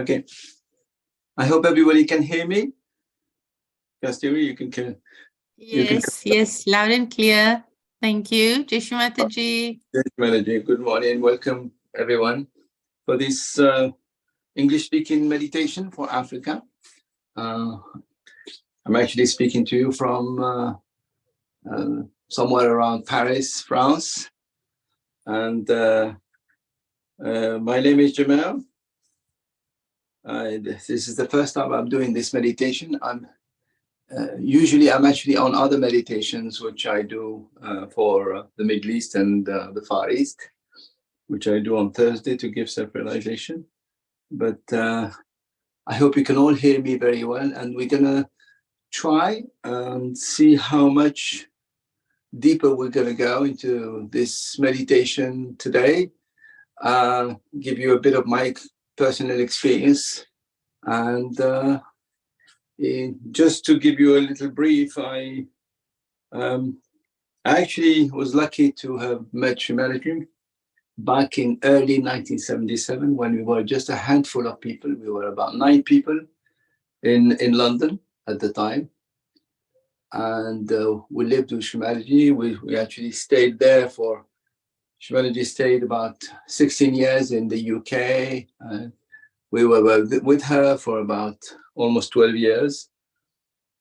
Okay. I hope everybody can hear me. Kasturi, you can. Yes, loud and clear. Thank you. Jeshmataji. Good morning. Welcome, everyone, for this English-speaking meditation for Africa. I'm actually speaking to you from somewhere around Paris, France. And my name is Jamel. This is the first time I'm doing this meditation. Usually I'm actually on other meditations, which I do for the Middle East and the Far East, which I do on Thursday to give self-realization. But I hope you can all hear me very well. And we're going to try and see how much deeper we're going to go into this meditation today. Give you a bit of my personal experience. And just to give you a little brief, I actually was lucky to have met Shumariji back in early 1977 when we were just a handful of people. We were about 9 people in London at the time. And we lived with Shumariji. We actually stayed there for, Shumariji stayed about 16 years in the UK. We were with her for about almost 12 years.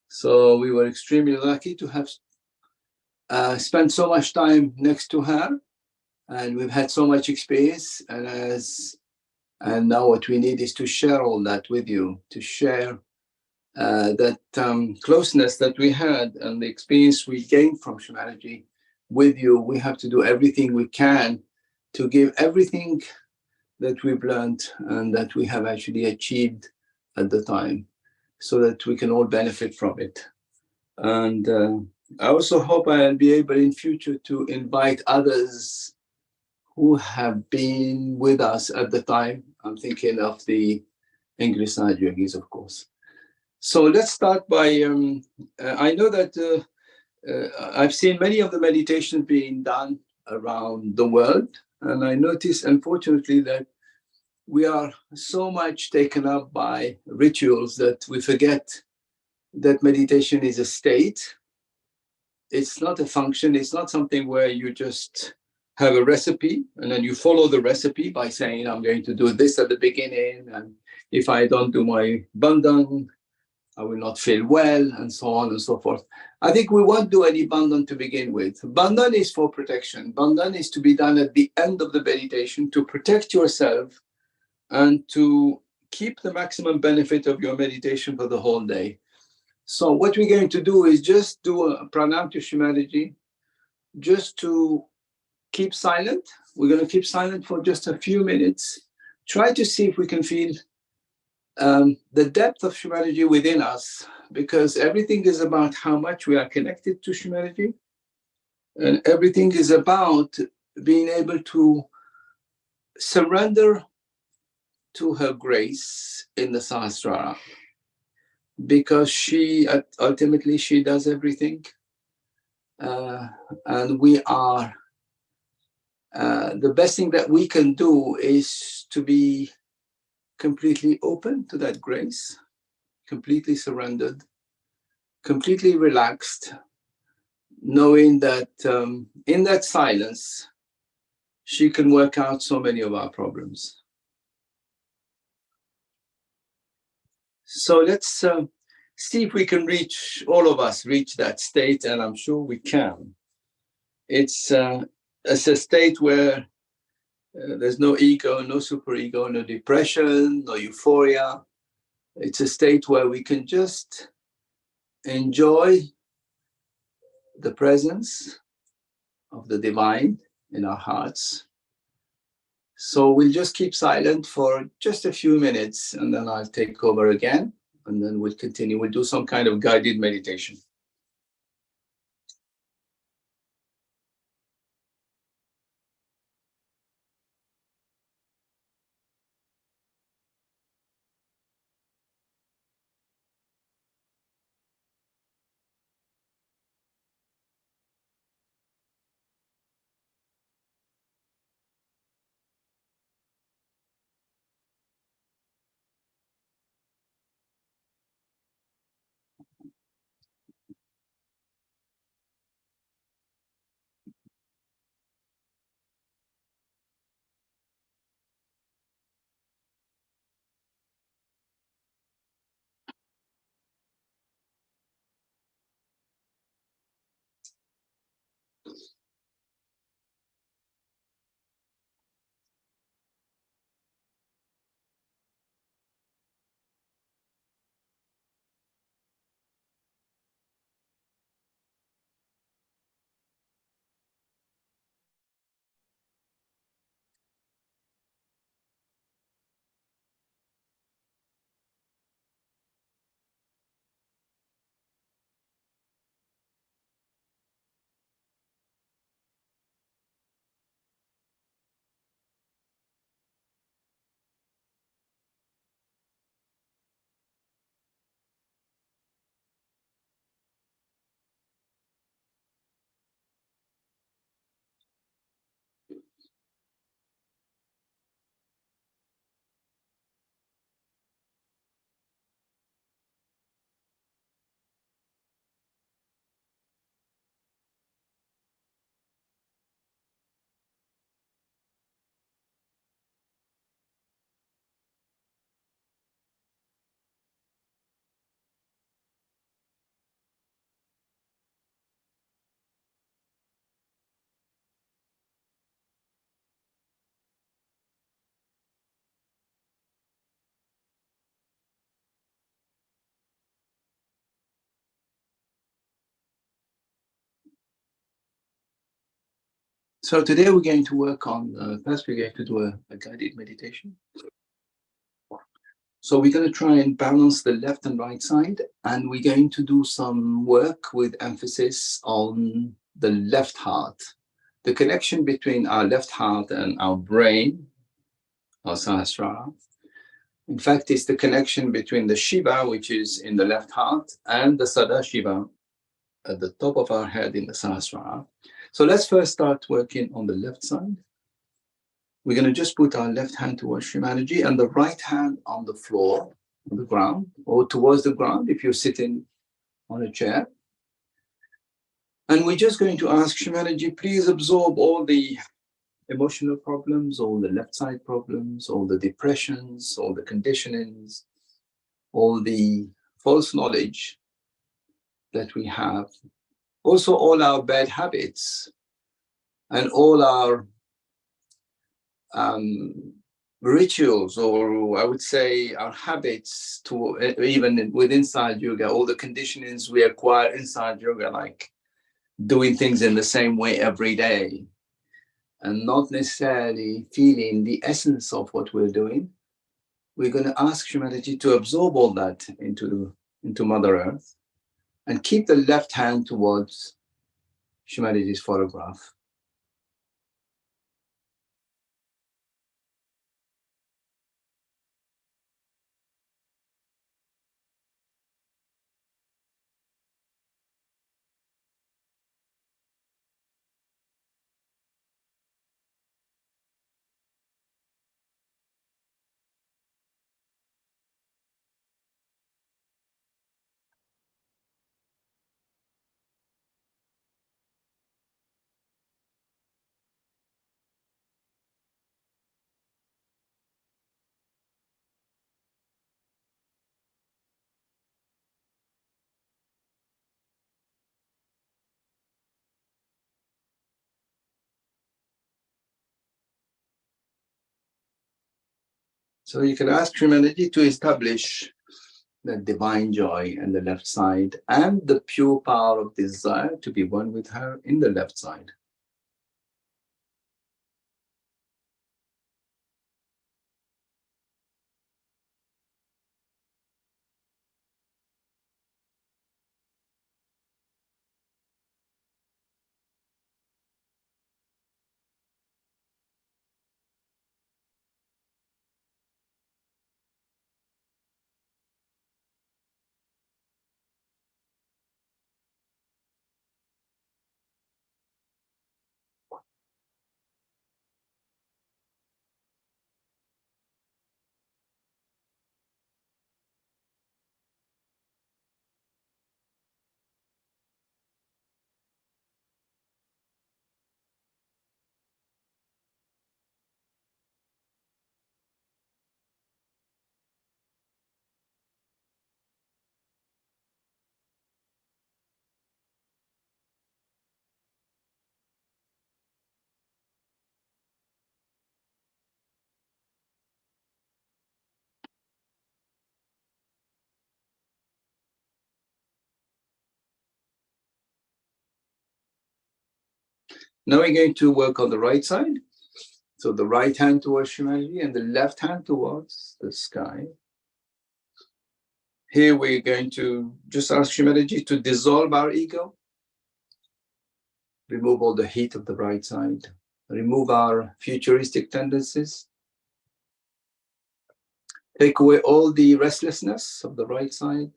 So we were extremely lucky to have spent so much time next to her. And we've had so much experience. And now what we need is to share all that with you, to share that closeness that we had and the experience we gained from Shumariji with you. We have to do everything we can to give everything that we've learned and that we have actually achieved at the time so that we can all benefit from it. And I also hope I'll be able in future to invite others who have been with us at the time. I'm thinking of the English side yogis, of course. So let's start by, I know that I've seen many of the meditations being done around the world. And I notice, unfortunately, that we are so much taken up by rituals that we forget that meditation is a state. It's not a function. It's not something where you just have a recipe and then you follow the recipe by saying, I'm going to do this at the beginning. And if I don't do my bandhan, I will not feel well, and so on and so forth. I think we won't do any bandhan to begin with. Bandhan is for protection. Bandhan is to be done at the end of the meditation to protect yourself and to keep the maximum benefit of your meditation for the whole day. So what we're going to do is just do a pranam to Shumariji, just to keep silent. We're going to keep silent for just a few minutes. Try to see if we can feel the depth of Shumariji within us, because everything is about how much we are connected to Shumariji, and everything is about being able to surrender to her grace in the Sahasrara, because she ultimately she does everything, and we are the best thing that we can do is to be completely open to that grace, completely surrendered, completely relaxed, knowing that in that silence, she can work out so many of our problems. So let's see if we can all of us reach that state, and I'm sure we can. It's a state where there's no ego, no superego, no depression, no euphoria. It's a state where we can just enjoy the presence of the divine in our hearts. So we'll just keep silent for just a few minutes, and then I'll take over again, and then we'll continue. We'll do some kind of guided meditation. So today we're going to work on, first we're going to do a guided meditation. So we're going to try and balance the left and right side, and we're going to do some work with emphasis on the left heart, the connection between our left heart and our brain, our Sahasrara. In fact, it's the connection between the Shiva, which is in the left heart, and the Sadashiva at the top of our head in the Sahasrara. So let's first start working on the left side. We're going to just put our left hand towards Shimaji and the right hand on the floor, on the ground, or towards the ground if you're sitting on a chair. And we're just going to ask Shimaji, please absorb all the emotional problems, all the left side problems, all the depressions, all the conditionings, all the false knowledge that we have, also all our bad habits and all our rituals, or I would say our habits, to even with inside yoga, all the conditionings we acquire inside yoga, like doing things in the same way every day and not necessarily feeling the essence of what we're doing. We're going to ask humanity to absorb all that into Mother Earth and keep the left hand towards humanity's photograph. So you can ask humanity to establish the divine joy in the left side and the pure power of desire to be one with her in the left side. Now we're going to work on the right side. So the right hand towards humanity and the left hand towards the sky. Here we're going to just ask humanity to dissolve our ego, remove all the heat of the right side, remove our futuristic tendencies, take away all the restlessness of the right side,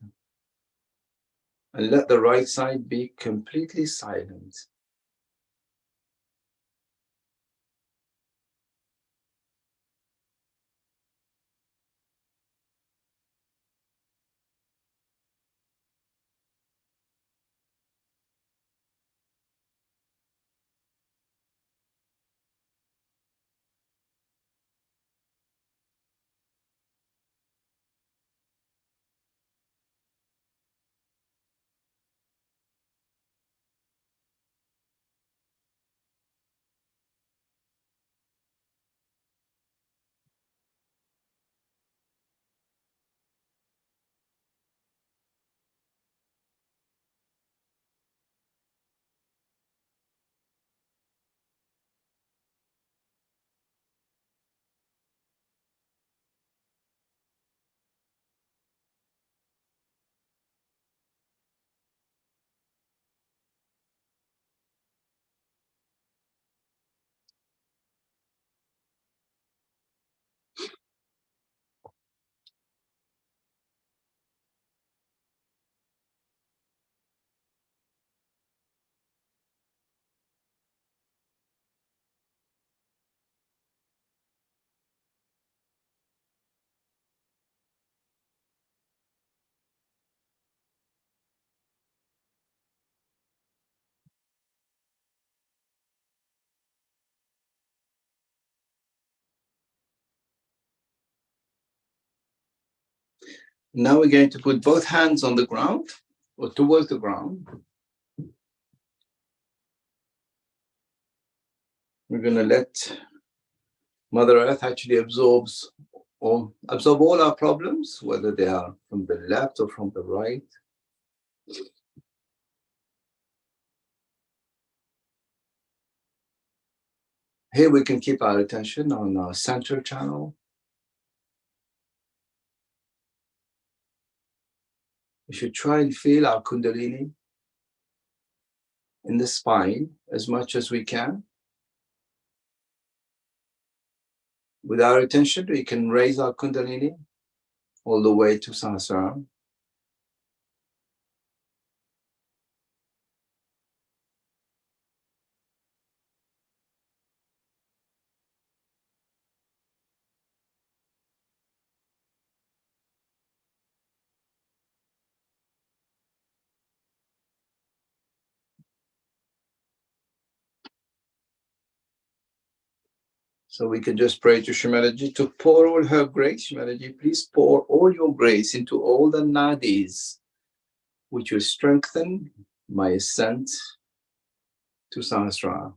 and let the right side be completely silent. Now we're going to put both hands on the ground or towards the ground. We're going to let Mother Earth actually absorb all our problems, whether they are from the left or from the right. Here we can keep our attention on our central channel. We should try and feel our Kundalini in the spine as much as we can. With our attention, we can raise our Kundalini all the way to Sahasrara. So we can just pray to Shimalaji to pour all her grace. Shimalaji, please pour all your grace into all the nadis, which will strengthen my ascent to Sahasrara.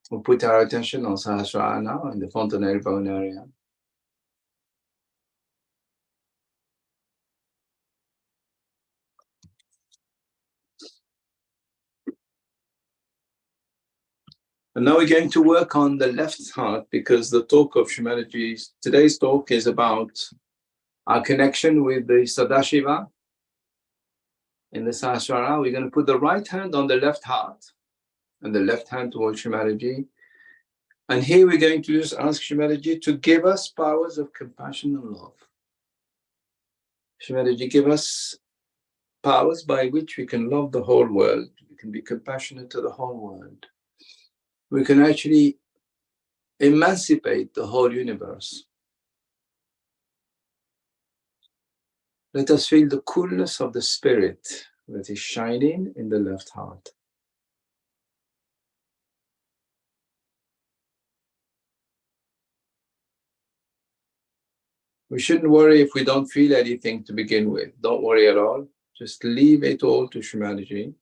We'll put our attention on Sahasrara now in the fontanelle bone area. And now we're going to work on the left heart because the talk of Shimalaji's, today's talk is about our connection with the Sadashiva in the Sahasrara. We're going to put the right hand on the left heart and the left hand towards Shimalaji. And here we're going to just ask Shimalaji to give us powers of compassion and love. Shimalaji, give us powers by which we can love the whole world. We can be compassionate to the whole world. We can actually emancipate the whole universe. Let us feel the coolness of the spirit that is shining in the left heart. We shouldn't worry if we don't feel anything to begin with. Don't worry at all. Just leave it all to Shimalaji.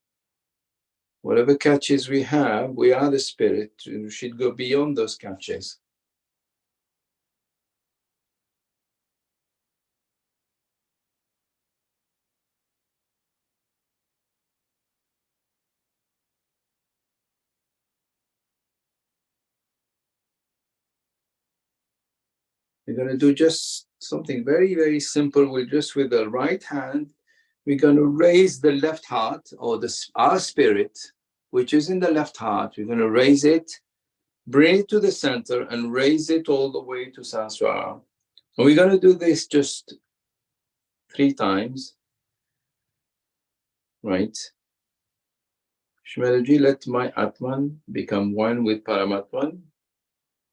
Whatever catches we have, we are the spirit. We should go beyond those catches. We're going to do just something very, very simple. With the right hand, we're going to raise the left heart, or our spirit, which is in the left heart. We're going to raise it, bring it to the center, and raise it all the way to Sahasrara. And we're going to do this just 3 times, right? Shmelaji, let my Atman become one with Paramatman.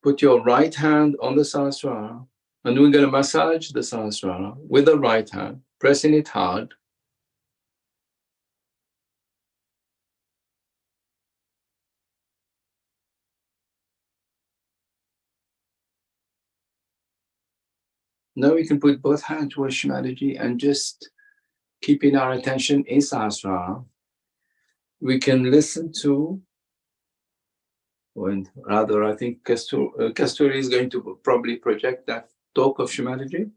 Put your right hand on the Sahasrara, and we're going to massage the Sahasrara with the right hand, pressing it hard. Now we can put both hands towards Shmelaji and just keeping our attention in Sahasrara. We can listen to, and rather, I think Kasturi is going to probably project that talk of Shmelaji.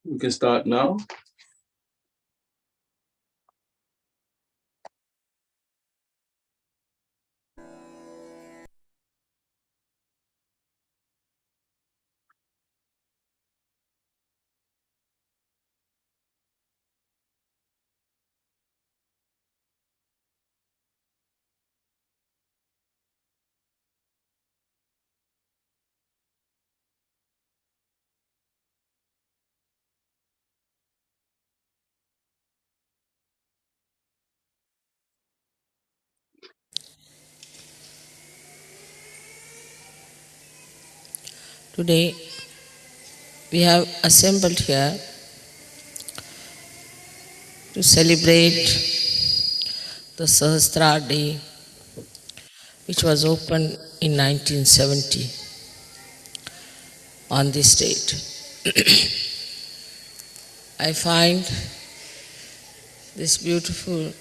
We can start now. Today we have assembled here to celebrate the Sahasrara Day, which was opened in 1970 on this date. I find this beautiful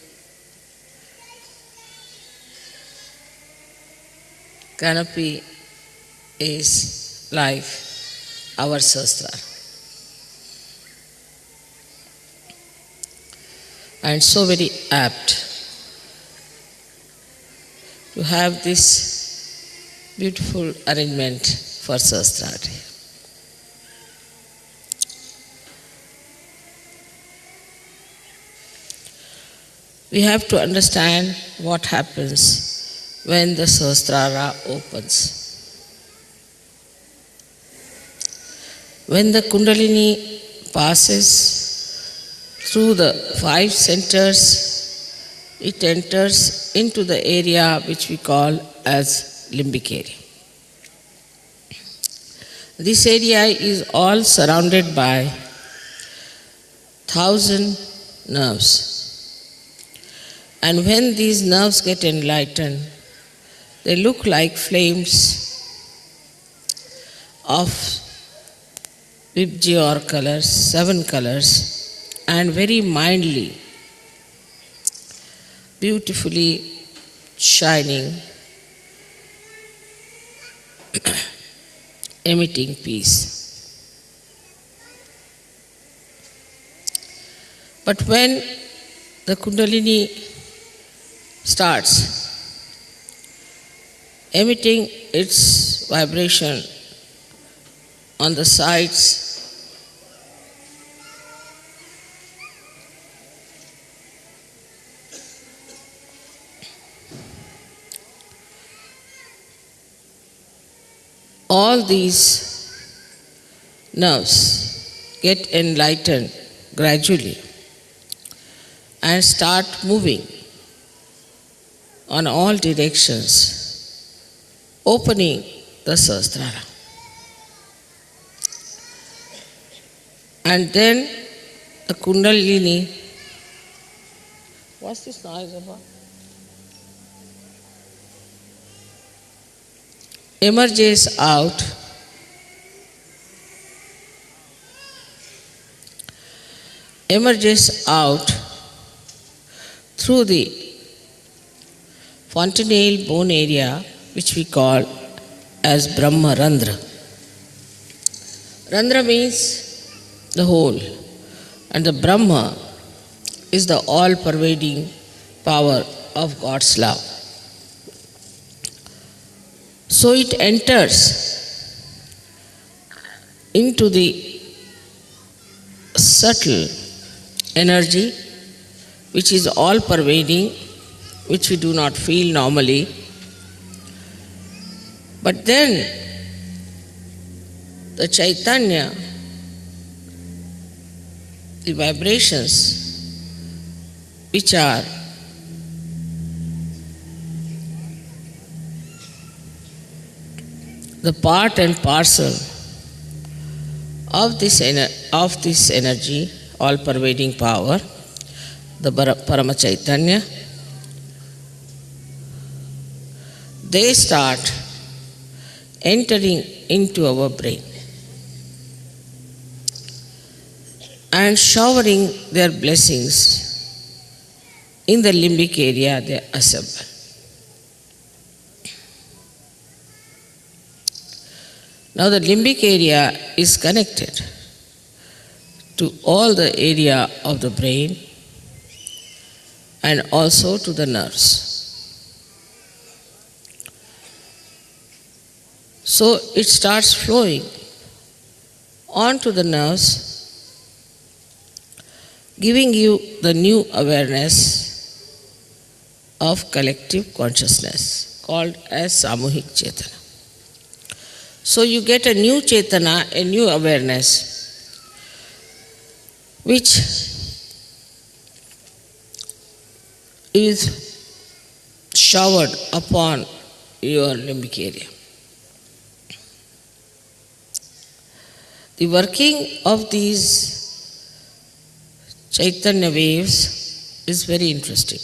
canopy is life, our Sahasrara. And so very apt to have this beautiful arrangement for Sahasrara Day. We have to understand what happens when the Sahasrara opens. When the Kundalini passes through the 5 centers, it enters into the area which we call as limbic area. This area is all surrounded by 1,000 nerves. And when these nerves get enlightened, they look like flames of Vibgyor colors, 7 colors, and very mildly, beautifully shining, emitting peace. But when the Kundalini starts emitting its vibration on the sides, all these nerves get enlightened gradually and start moving on all directions, opening the Sahasrara. And then the Kundalini, what's this noise about? Emerges out through the fontanelle bone area, which we call as Brahma Randhra. Randhra means the whole, and the Brahma is the all-pervading power of God's love. So it enters into the subtle energy which is all-pervading, which we do not feel normally. But then the Chaitanya, the vibrations which are the part and parcel of this energy, all-pervading power, the Parama Chaitanya, they start entering into our brain and showering their blessings in the limbic area they assemble. Now the limbic area is connected to all the area of the brain and also to the nerves. So it starts flowing onto the nerves, giving you the new awareness of collective consciousness called as Samuhik Chetana. So you get a new Chetana, a new awareness, which is showered upon your limbic area. the working of these Chaitanya waves is very interesting.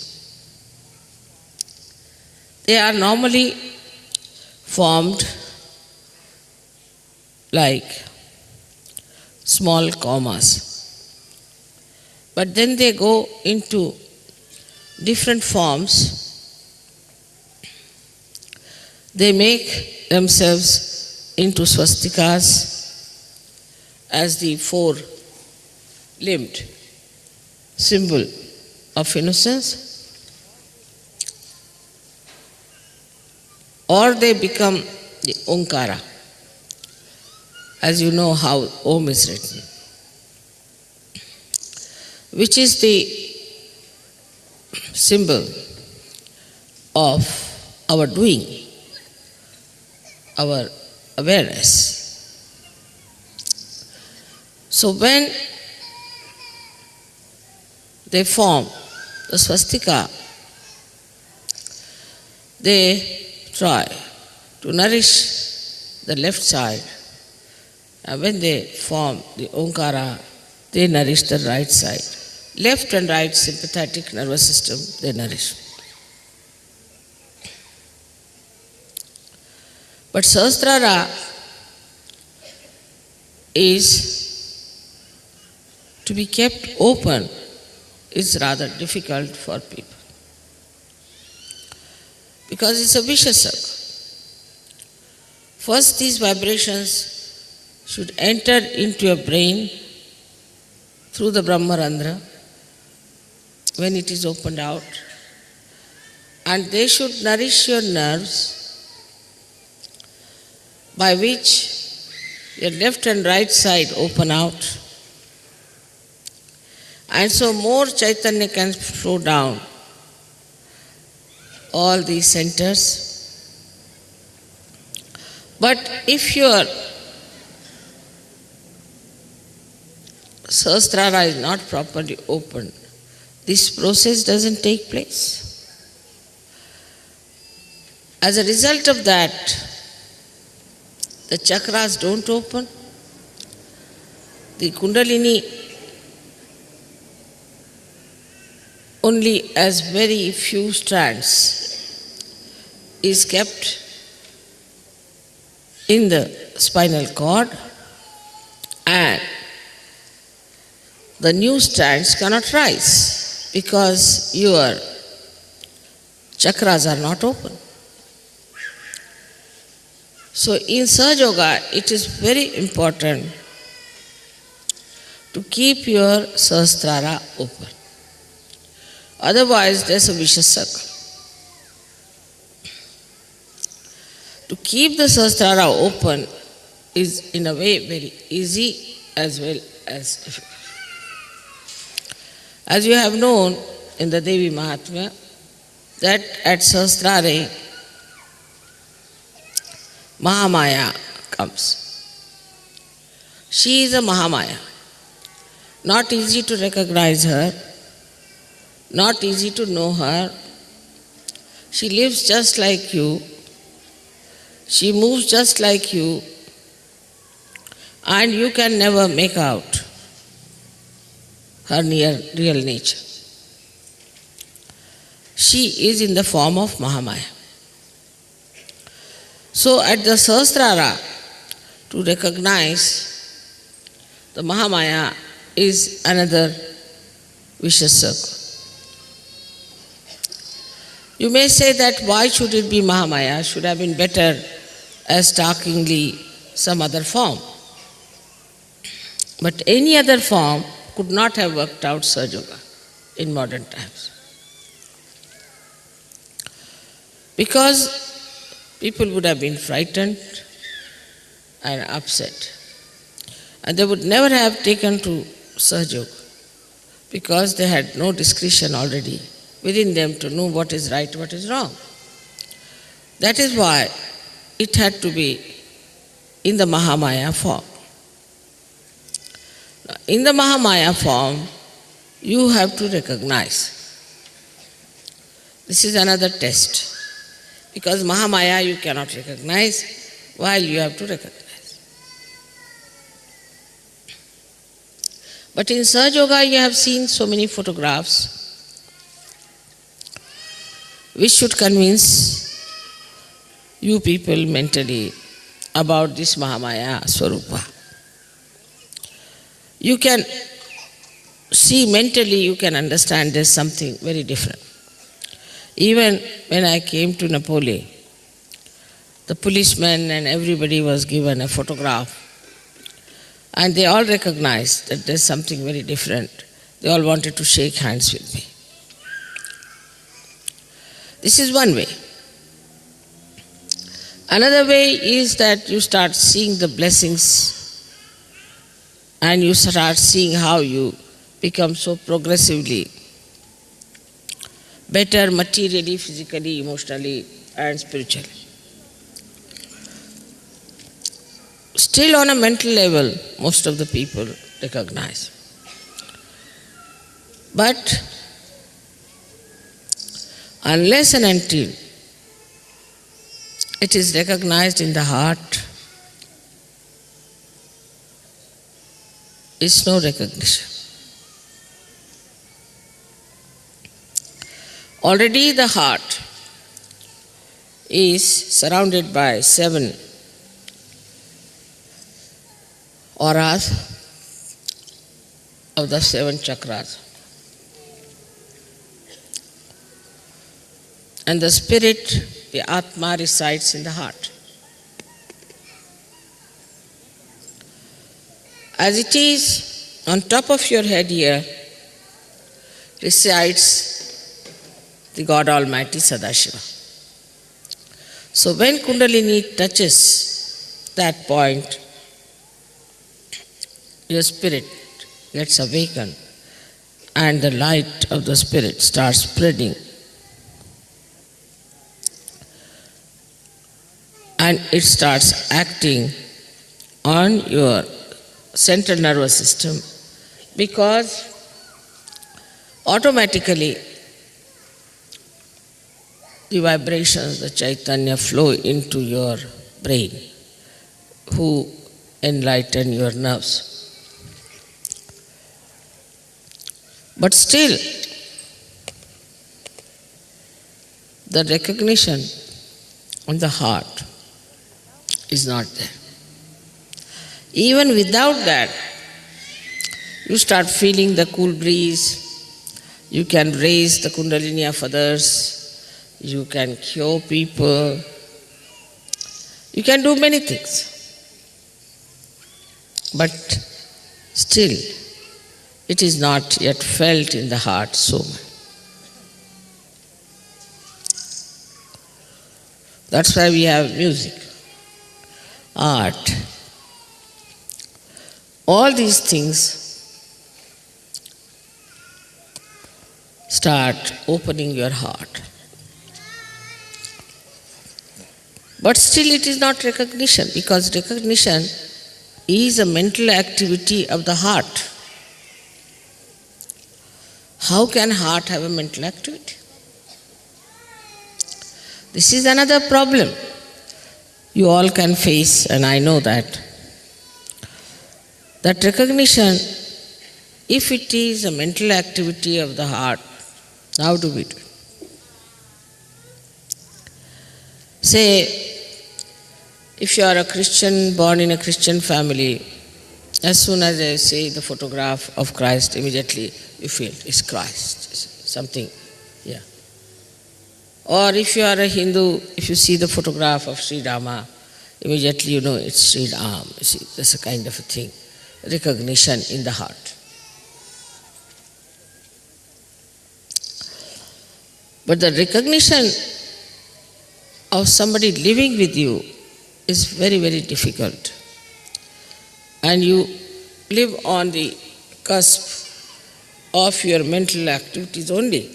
They are normally formed like small commas, but then they go into different forms. They make themselves into swastikas as the four-limbed symbol of innocence, or they become the Omkara, as you know how Om is written, which is the symbol of our doing, our awareness. So when they form the swastika, they try to nourish the left side, and when they form the Omkara, they nourish the right side. Left and right sympathetic nervous system, they nourish. But Sahasrara is to be kept open is rather difficult for people, because it's a vicious circle. First, these vibrations should enter into your brain through the Brahmarandra when it is opened out, and they should nourish your nerves, by which your left and right side open out, and so more Chaitanya can flow down all these centers. But if your Sahasrara is not properly open, this process doesn't take place. As a result of that, the chakras don't open, the Kundalini only as very few strands is kept in the spinal cord, and the new strands cannot rise because your chakras are not open. So in Sahaja Yoga, it is very important to keep your Sahasrara open. Otherwise, there's a vicious circle. To keep the Sahasrara open is in a way very easy as well as difficult. As you have known in the Devi Mahatmya, that at Sahasrare, Mahamaya comes. She is a Mahamaya. Not easy to recognize her, not easy to know her. She lives just like you, she moves just like you, and you can never make out her real nature. She is in the form of Mahamaya. So at the Sahasrara, to recognize the Mahamaya is another vicious circle. You may say that why should it be Mahamaya? Should have been better as starkingly some other form. But any other form could not have worked out Sahaja Yoga in modern times. Because people would have been frightened and upset. And they would never have taken to Sahaja Yoga because they had no discretion already within them to know what is right, what is wrong. That is why it had to be in the Mahamaya form. In the Mahamaya form, you have to recognize. This is another test. Because Mahamaya you cannot recognize, while you have to recognize. But in Sahaja Yoga, you have seen so many photographs which should convince you people mentally about this Mahamaya Swarupa. You can see mentally, you can understand there's something very different. Even when I came to Napoli, the policemen and everybody was given a photograph, and they all recognized that there's something very different. They all wanted to shake hands with me. This is one way. Another way is that you start seeing the blessings and you start seeing how you become so progressively better materially, physically, emotionally, and spiritually. Still on a mental level, most of the people recognize. But unless and until it is recognized in the heart, it's no recognition. Already the heart is surrounded by 7 auras of the 7 chakras. And the spirit, the Atma, resides in the heart. As it is on top of your head here, resides the God Almighty Sadashiva. So when Kundalini touches that point, your spirit gets awakened and the light of the spirit starts spreading. And it starts acting on your central nervous system, because automatically the vibrations, the Chaitanya flow into your brain, who enlighten your nerves. But still, the recognition on the heart is not there. Even without that, you start feeling the cool breeze, you can raise the Kundalini of others, you can cure people, you can do many things. But still, it is not yet felt in the heart so much. That's why we have music, art. All these things start opening your heart. But still it is not recognition, because recognition is a mental activity of the heart. How can heart have a mental activity? This is another problem you all can face, and I know that. That recognition, if it is a mental activity of the heart, how do we do it? Say, if you are a Christian, born in a Christian family, as soon as I say the photograph of Christ, immediately you feel it's Christ, it's something, yeah. Or if you are a Hindu, if you see the photograph of Sri Rama, immediately you know it's Sri Ram. You see, that's a kind of a thing, recognition in the heart. But the recognition of somebody living with you is very, very difficult. And you live on the cusp of your mental activities only.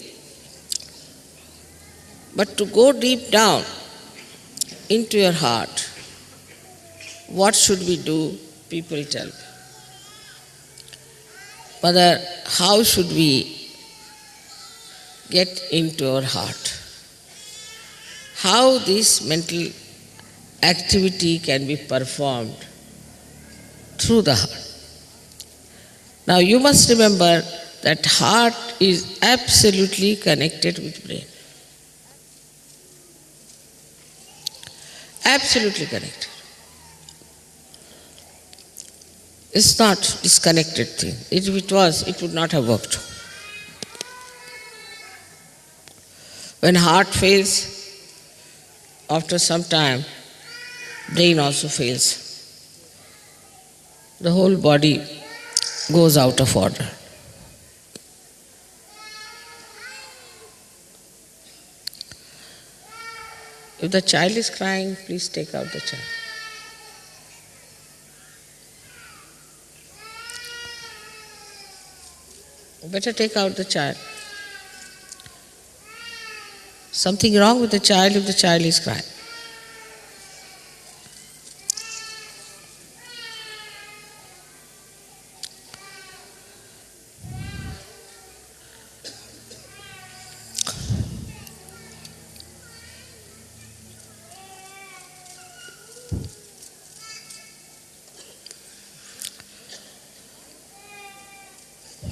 But to go deep down into your heart, what should we do? People tell me. Mother, how should we get into our heart? How this mental activity can be performed through the heart? Now you must remember that heart is absolutely connected with brain. Absolutely connected. It's not disconnected thing. If it was, it would not have worked. When heart fails, after some time, brain also fails. The whole body goes out of order. If the child is crying, please take out the child. Better take out the child. Something wrong with the child if the child is crying.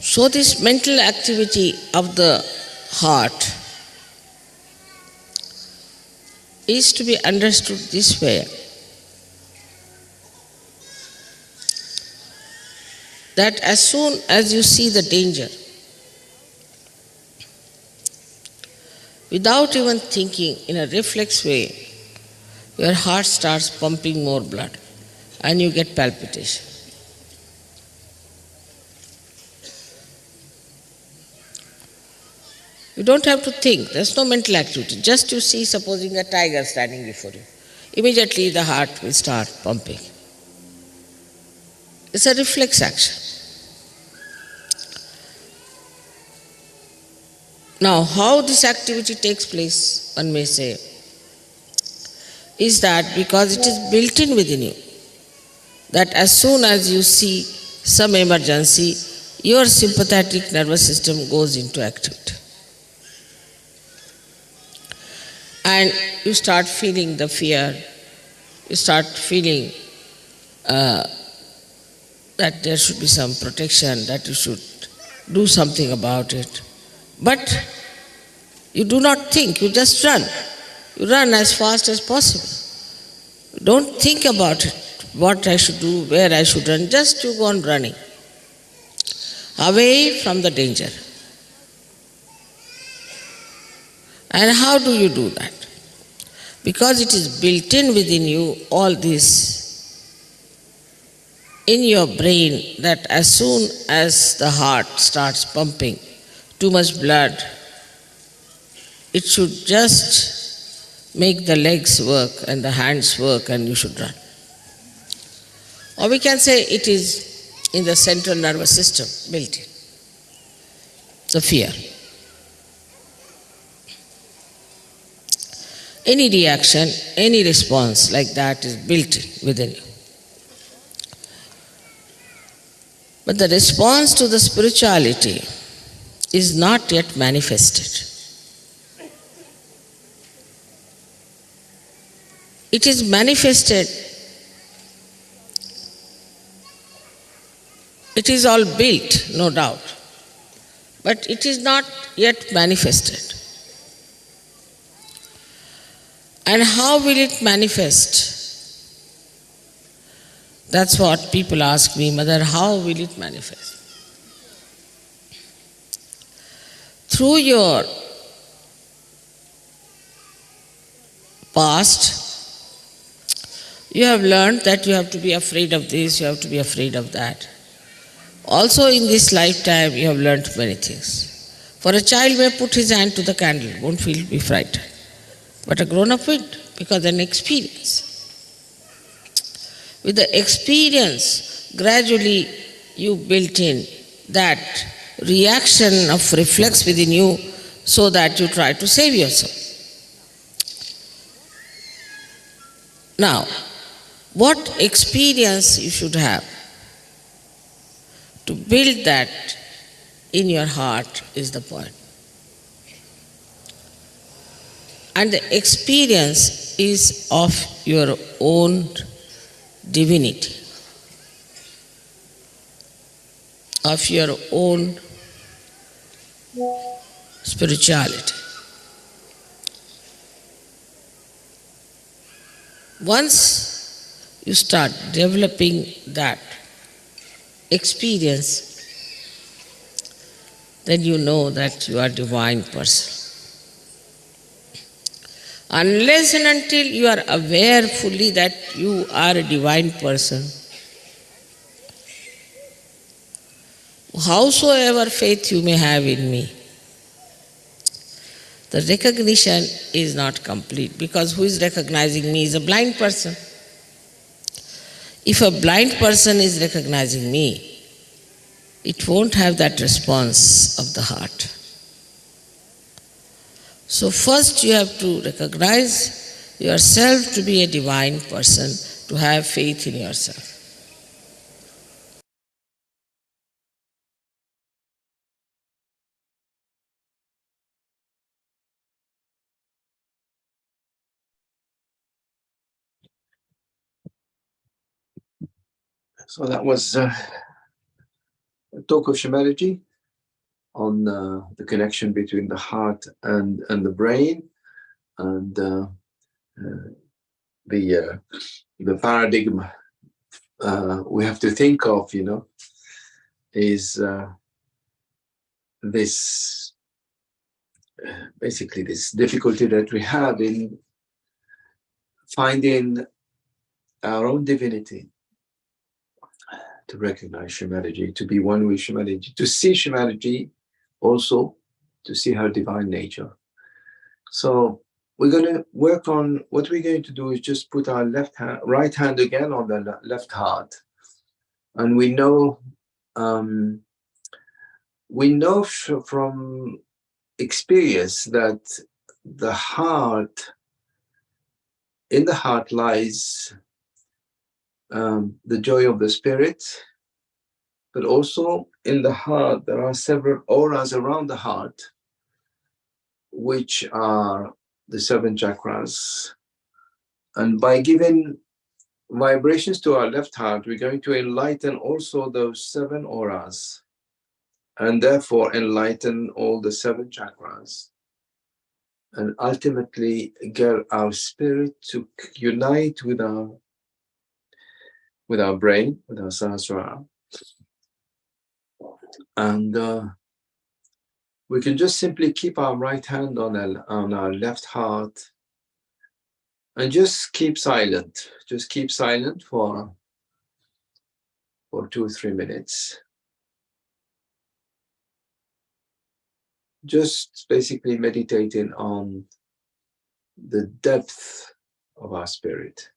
So this mental activity of the heart is to be understood this way, that as soon as you see the danger, without even thinking, in a reflex way, your heart starts pumping more blood and you get palpitation. You don't have to think, there's no mental activity. Just you see, supposing a tiger standing before you, immediately the heart will start pumping. It's a reflex action. Now, how this activity takes place, one may say, is that because it is built in within you, that as soon as you see some emergency, your sympathetic nervous system goes into activity. And you start feeling the fear, you start feeling that there should be some protection, that you should do something about it. But you do not think, you just run. You run as fast as possible. You don't think about it, what I should do, where I should run, just you go on running, away from the danger. And how do you do that? Because it is built in within you, all this, in your brain, that as soon as the heart starts pumping too much blood, it should just make the legs work and the hands work and you should run. Or we can say it is in the central nervous system, built in, the fear. Any reaction, any response like that is built in within you. But the response to the spirituality is not yet manifested. It is manifested, it is all built, no doubt, but it is not yet manifested. And how will it manifest? That's what people ask me, Mother, how will it manifest? Through your past, you have learned that you have to be afraid of this, you have to be afraid of that. Also in this lifetime, you have learned many things. For a child may put his hand to the candle, won't be frightened. But a grown-up will, because an experience. With the experience, gradually you built in that reaction of reflex within you so that you try to save yourself. Now, what experience you should have to build that in your heart is the point. And the experience is of your own divinity. of your own spirituality. Once you start developing that experience, then you know that you are a divine person. Unless and until you are aware fully that you are a divine person, howsoever faith you may have in me, the recognition is not complete, because who is recognizing me is a blind person. If a blind person is recognizing me, it won't have that response of the heart. So first you have to recognize yourself to be a divine person, to have faith in yourself. So that was a talk of Shamaji on the connection between the heart and the brain, and the paradigm we have to think of, is this basically this difficulty that we have in finding our own divinity, to recognize Shamaji, to be one with Shamaji, to see Shamaji, also to see her divine nature. So we're going to work on, what we're going to do is just put our right hand again on the left heart. And we know from experience that the heart, in the heart lies the joy of the spirit, but also in the heart there are several auras around the heart, which are the 7 chakras. And by giving vibrations to our left heart, we're going to enlighten also those 7 auras, and therefore enlighten all the 7 chakras, and ultimately get our spirit to unite with our brain, with our Sahasrara. And we can just simply keep our right hand on our left heart, and just keep silent. Just keep silent for 2 or 3 minutes. Just basically meditating on the depth of our spirit.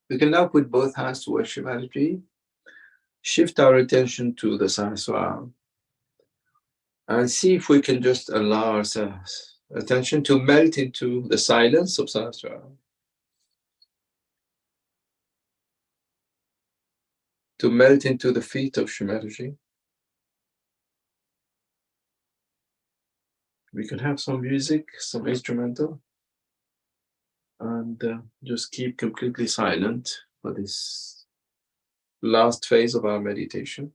We can now put both hands towards Shivaji, shift our attention to the Sahasrara, and see if we can just allow ourselves attention to melt into the silence of Sahasrara, to melt into the feet of Shivaji. We can have some music, some instrumental, and just keep completely silent for this last phase of our meditation.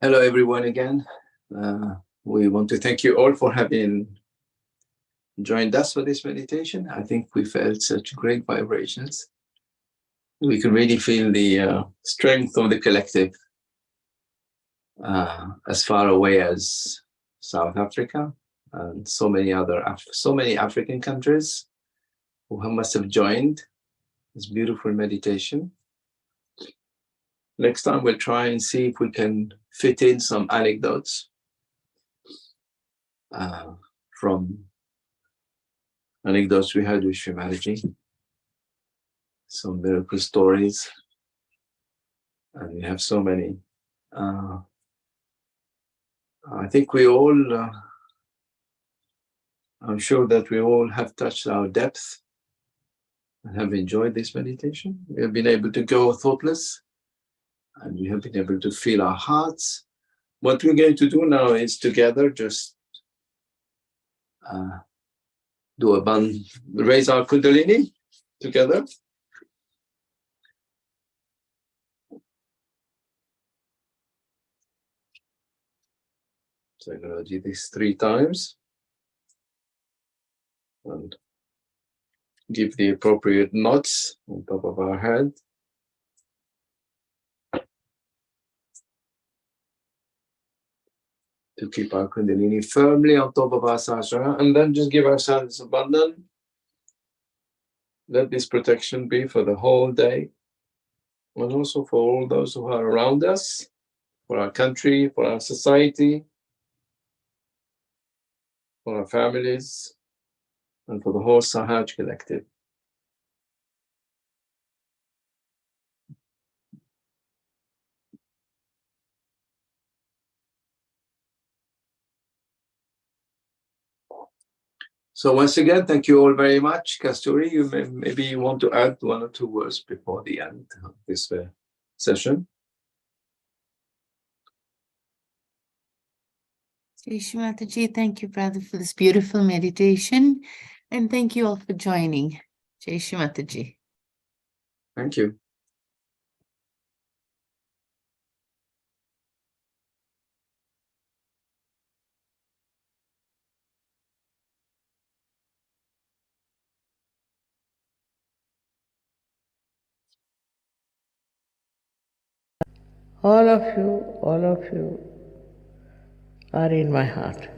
Hello, everyone, again. We want to thank you all for having joined us for this meditation. I think we felt such great vibrations. We can really feel the strength of the collective as far away as South Africa and so many African countries who must have joined this beautiful meditation. Next time we'll try and see if we can fit in some anecdotes from anecdotes we had with Shrimaji, some miracle stories, and we have so many. I think we all, I'm sure that we all have touched our depth and have enjoyed this meditation. We have been able to go thoughtless, and we have been able to feel our hearts. What we're going to do now is together just raise our Kundalini together. So I'm going to do this 3 times and give the appropriate nods on top of our head. To keep our Kundalini firmly on top of our sahasrara, and then just give ourselves a bandhan. Let this protection be for the whole day, and also for all those who are around us, for our country, for our society, for our families, and for the whole Sahaj collective. So once again, thank you all very much. Kasturi, maybe you want to add 1 or 2 words before the end of this session. Jai Shri Mataji, thank you, brother, for this beautiful meditation. And thank you all for joining. Jai Shri Mataji. Thank you. All of you are in my heart.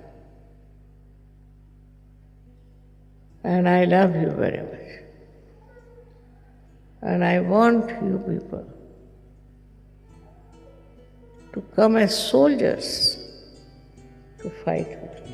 And I love you very much. And I want you people to come as soldiers to fight with me.